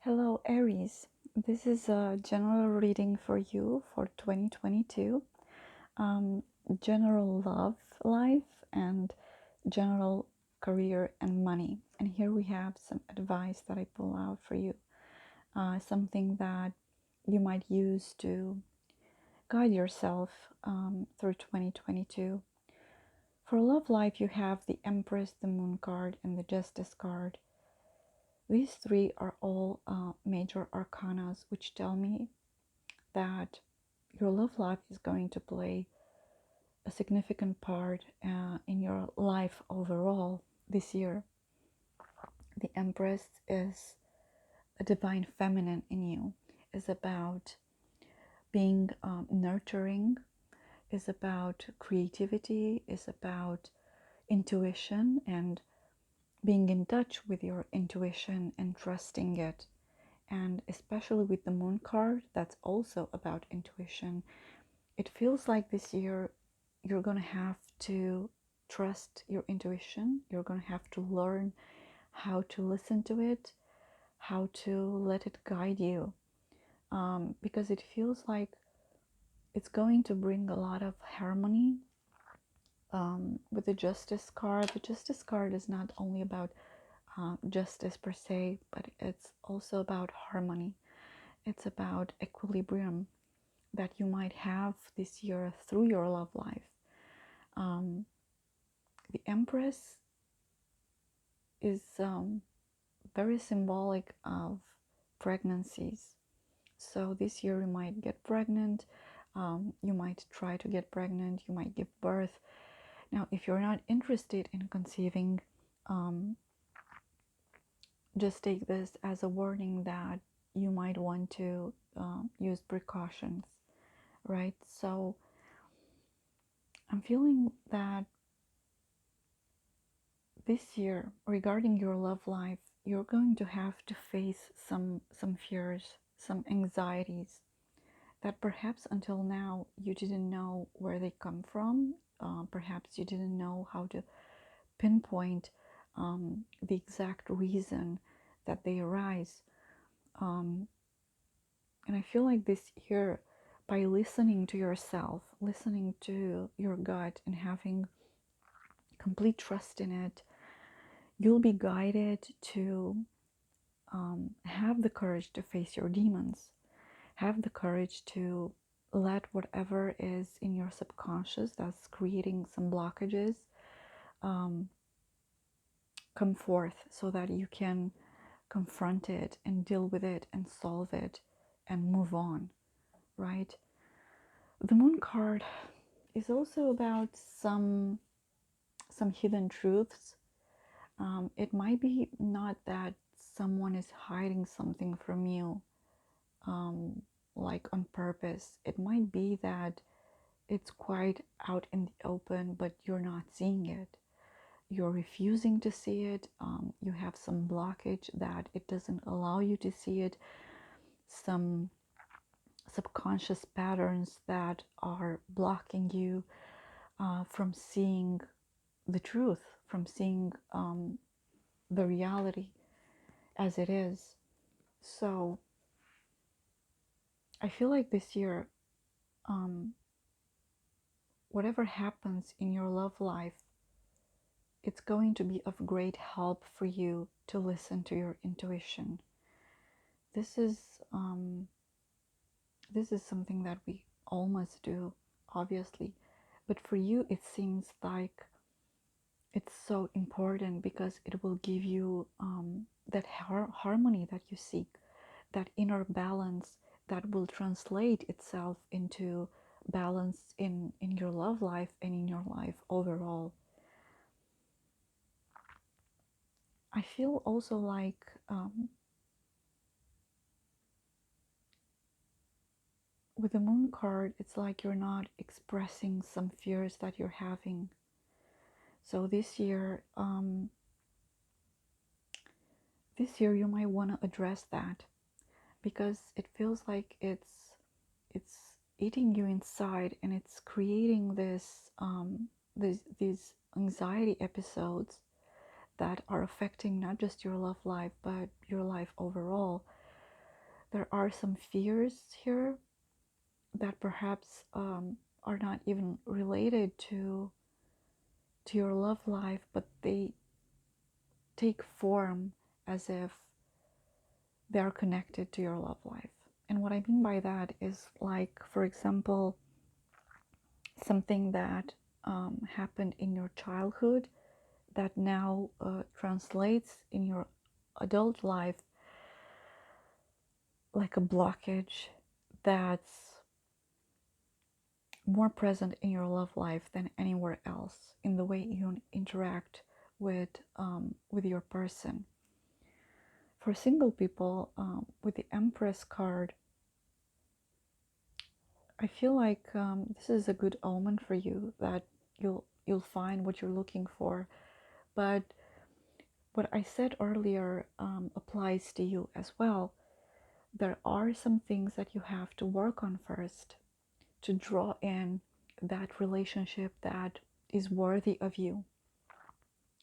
Hello, Aries. This is a general reading for you for 2022. Um, General love life and general career and money. And here we have some advice that I pull out for you. Something that you might use to guide yourself through 2022. For love life, you have the Empress, the Moon card, and the Justice card. These three are all major arcanas, which tell me that your love life is going to play a significant part in your life overall this year. The Empress is a divine feminine in you, is about being nurturing, is about creativity, is about intuition and being in touch with your intuition and trusting it. And especially with the Moon card, that's also about intuition. It feels like this year you're going to have to trust your intuition. You're going to have to learn how to listen to it, how to let it guide you, because it feels like it's going to bring a lot of harmony. With the Justice card, the Justice card is not only about justice per se, but it's also about harmony. It's about equilibrium that you might have this year through your love life. The Empress is very symbolic of pregnancies. So this year you might get pregnant, you might try to get pregnant, you might give birth. Now, if you're not interested in conceiving, just take this as a warning that you might want to use precautions, right? So I'm feeling that this year, regarding your love life, you're going to have to face some fears, some anxieties that perhaps until now you didn't know where they come from. Perhaps you didn't know how to pinpoint the exact reason that they arise. And I feel like this year, by listening to yourself, listening to your gut, and having complete trust in it, you'll be guided to have the courage to face your demons, have the courage to let whatever is in your subconscious that's creating some blockages come forth so that you can confront it and deal with it and solve it and move on, right? The Moon card is also about some hidden truths. It might be not that someone is hiding something from you, like on purpose. It might be that it's quite out in the open, but you're not seeing it. You're refusing to see it. You have some blockage that it doesn't allow you to see it. Some subconscious patterns that are blocking you from seeing the truth, from seeing the reality as it is. So I feel like this year, whatever happens in your love life, it's going to be of great help for you to listen to your intuition. This is something that we all must do, obviously, but for you it seems like it's so important because it will give you that harmony that you seek, that inner balance that will translate itself into balance in your love life and in your life overall. I feel also like with the Moon card, it's like you're not expressing some fears that you're having. So this year you might want to address that, because it feels like it's eating you inside, and it's creating these anxiety episodes that are affecting not just your love life but your life overall. There are some fears here that perhaps are not even related to your love life, but they take form as if they are connected to your love life. And what I mean by that is, like, for example, something that happened in your childhood that now translates in your adult life, like a blockage that's more present in your love life than anywhere else in the way you interact with your person. For single people, with the Empress card, I feel like this is a good omen for you, that you'll find what you're looking for. But what I said earlier applies to you as well. There are some things that you have to work on first to draw in that relationship that is worthy of you.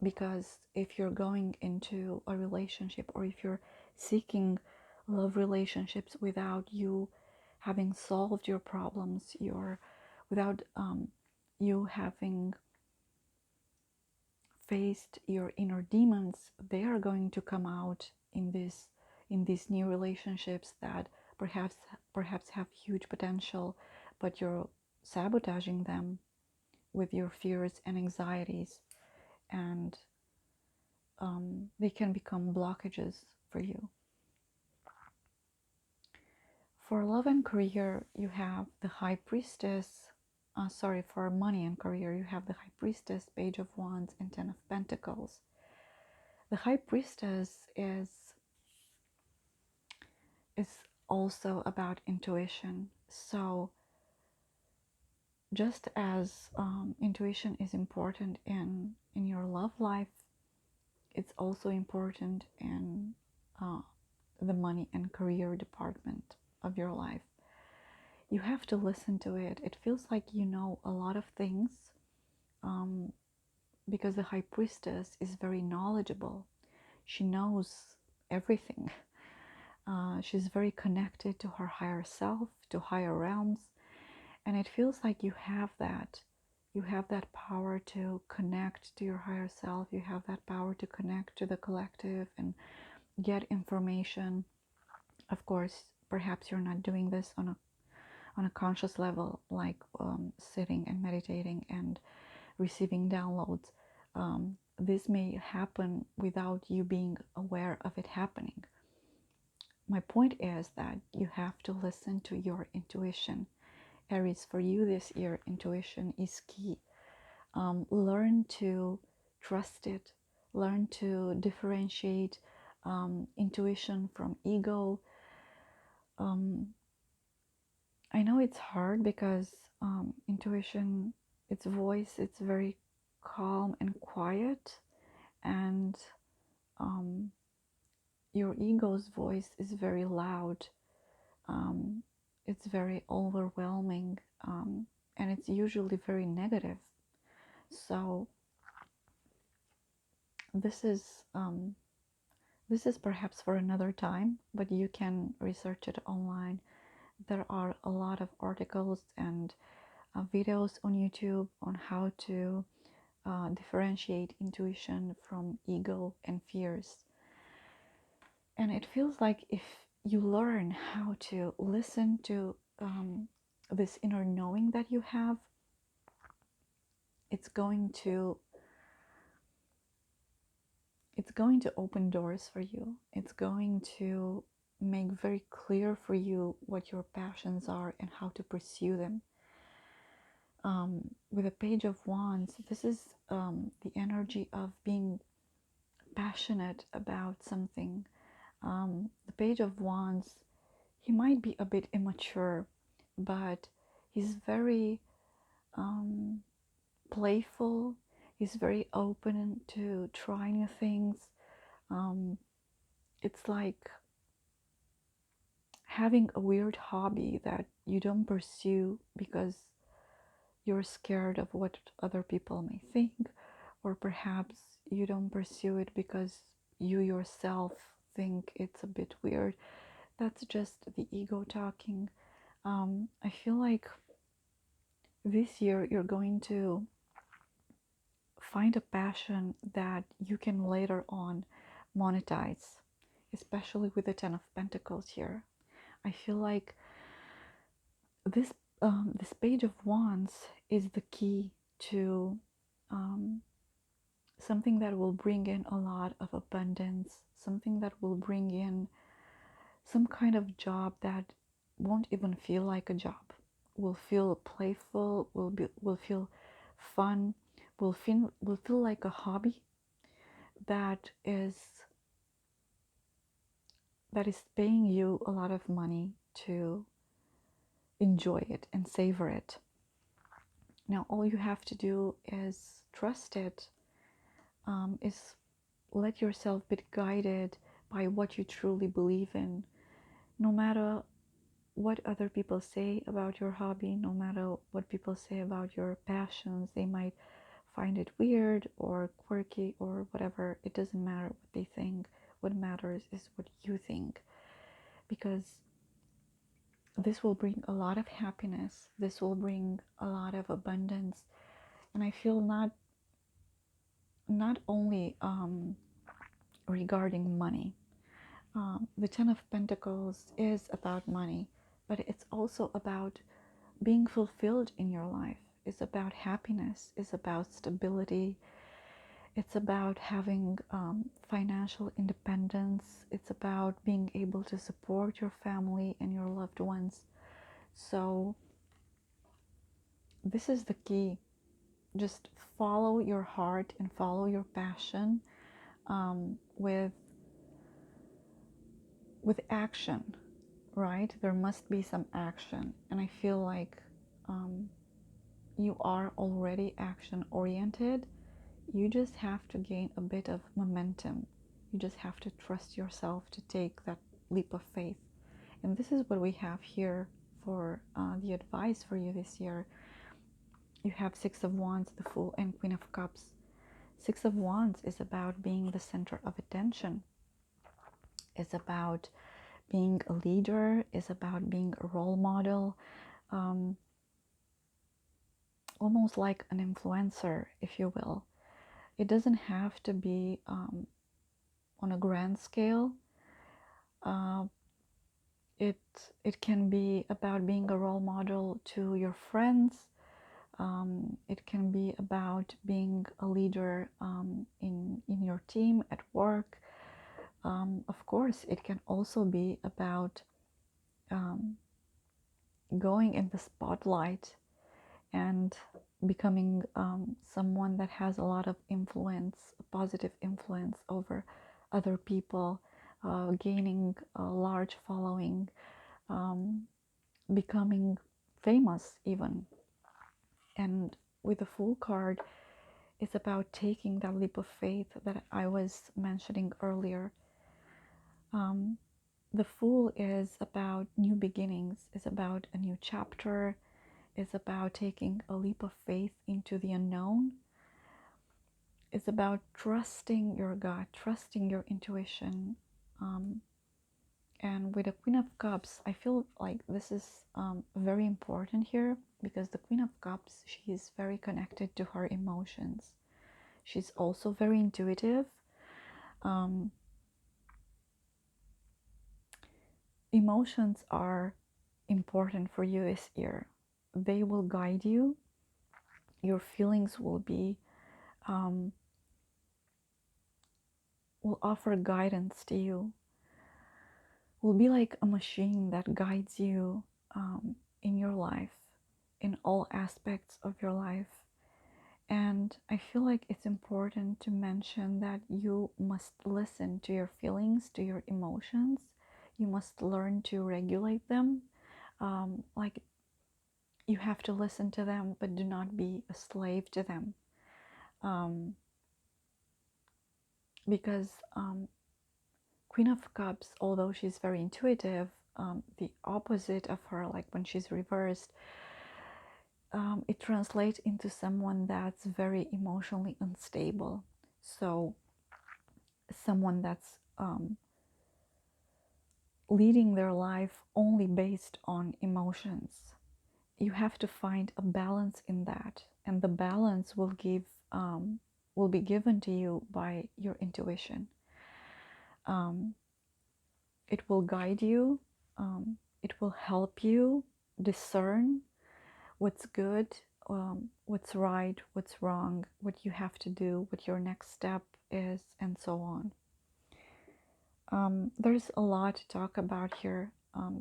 Because if you're going into a relationship, or if you're seeking love relationships without you having solved your problems, without you having faced your inner demons, they are going to come out in these new relationships that perhaps have huge potential, but you're sabotaging them with your fears and anxieties, and they can become blockages for you. For love and career, you have the High Priestess. For money and career, you have the High Priestess, Page of Wands, and Ten of Pentacles. The High Priestess is also about intuition. So just as intuition is important in your love life, it's also important in the money and career department of your life. You have to listen to it. It feels like you know a lot of things, because the High Priestess is very knowledgeable. She knows everything. She's very connected to her higher self, to higher realms, and it feels like you have that. You have that power to connect to your higher self. You have that power to connect to the collective and get information. Of course, perhaps you're not doing this on a conscious level, like sitting and meditating and receiving downloads. This may happen without you being aware of it happening. My point is that you have to listen to your intuition. Aries, for you this year, intuition is key. Learn to trust it. Learn to differentiate intuition from ego. I know it's hard because intuition, its voice, it's very calm and quiet, and your ego's voice is very loud. It's very overwhelming, and it's usually very negative. So this is perhaps for another time, but you can research it online. There are a lot of articles and videos on YouTube on how to differentiate intuition from ego and fears. And it feels like if you learn how to listen to this inner knowing that you have, it's going to open doors for you. It's going to make very clear for you what your passions are and how to pursue them. With a Page of Wands, this is the energy of being passionate about something. The Page of Wands, he might be a bit immature, but he's very playful. He's very open to try new things. It's like having a weird hobby that you don't pursue because you're scared of what other people may think, or perhaps you don't pursue it because you yourself think it's a bit weird. that's just the ego talking. I feel like this year you're going to find a passion that you can later on monetize, especially with the Ten of Pentacles here. I feel like this this Page of Wands is the key to um, something that will bring in a lot of abundance, something that will bring in some kind of job that won't even feel like a job, will feel playful, will feel fun, will feel like a hobby that is paying you a lot of money to enjoy it and savor it. Now all you have to do is trust it, is let yourself be guided by what you truly believe in, no matter what other people say about your hobby, no matter what people say about your passions. They might find it weird or quirky or whatever. It doesn't matter what they think. What matters is what you think, because this will bring a lot of happiness. This will bring a lot of abundance. And I feel not only regarding money. The Ten of Pentacles is about money, but it's also about being fulfilled in your life. It's about happiness. It's about stability. It's about having financial independence. It's about being able to support your family and your loved ones. So this is the key. Just follow your heart and follow your passion, with action, right? There must be some action, and I feel like you are already action oriented. You just have to gain a bit of momentum. You just have to trust yourself to take that leap of faith. And this is what we have here for the advice for you this year. You have Six of Wands, the Fool, and Queen of Cups. Six of Wands is about being the center of attention. It's about being a leader. It's about being a role model. Almost like an influencer, if you will. It doesn't have to be on a grand scale. Uh, it can be about being a role model to your friends. It can be about being a leader in your team at work. Of course, it can also be about going in the spotlight and becoming someone that has a lot of influence, a positive influence over other people, gaining a large following, becoming famous even. And with the Fool card, it's about taking that leap of faith that I was mentioning earlier. The Fool is about new beginnings, is about a new chapter, is about taking a leap of faith into the unknown. It's about trusting your gut, trusting your intuition. And with the Queen of Cups, I feel like this is very important here, because the Queen of Cups, she is very connected to her emotions. She's also very intuitive. Emotions are important for you this year. They will guide you. Your feelings will be will offer guidance to you. Will be like a machine that guides you in your life, in all aspects of your life. And I feel like it's important to mention that you must listen to your feelings, to your emotions. You must learn to regulate them. Like, you have to listen to them, but do not be a slave to them. Because Queen of Cups, although she's very intuitive, the opposite of her, like when she's reversed, it translates into someone that's very emotionally unstable. So someone that's leading their life only based on emotions. You have to find a balance in that, and the balance will be given to you by your intuition. Um, it will guide you. It will help you discern what's good, what's right, what's wrong, what you have to do, what your next step is, and so on. There's a lot to talk about here.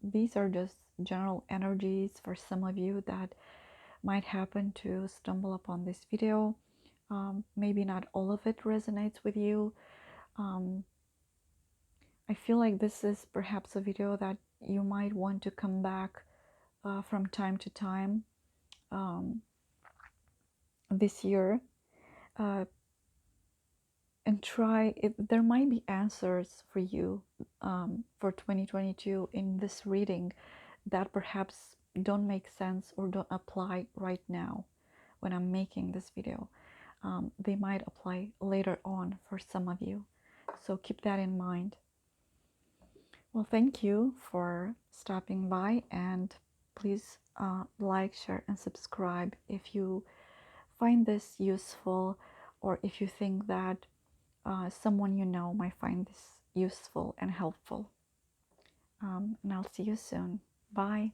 These are just general energies for some of you that might happen to stumble upon this video. Maybe not all of it resonates with you. Um, I feel like this is perhaps a video that you might want to come back from time to time this year uh, and try it. There might be answers for you for 2022 in this reading that perhaps don't make sense or don't apply right now when I'm making this video. They might apply later on for some of you. So keep that in mind. Well, thank you for stopping by, and please like, share, and subscribe if you find this useful, or if you think that someone you know might find this useful and helpful. And I'll see you soon. Bye.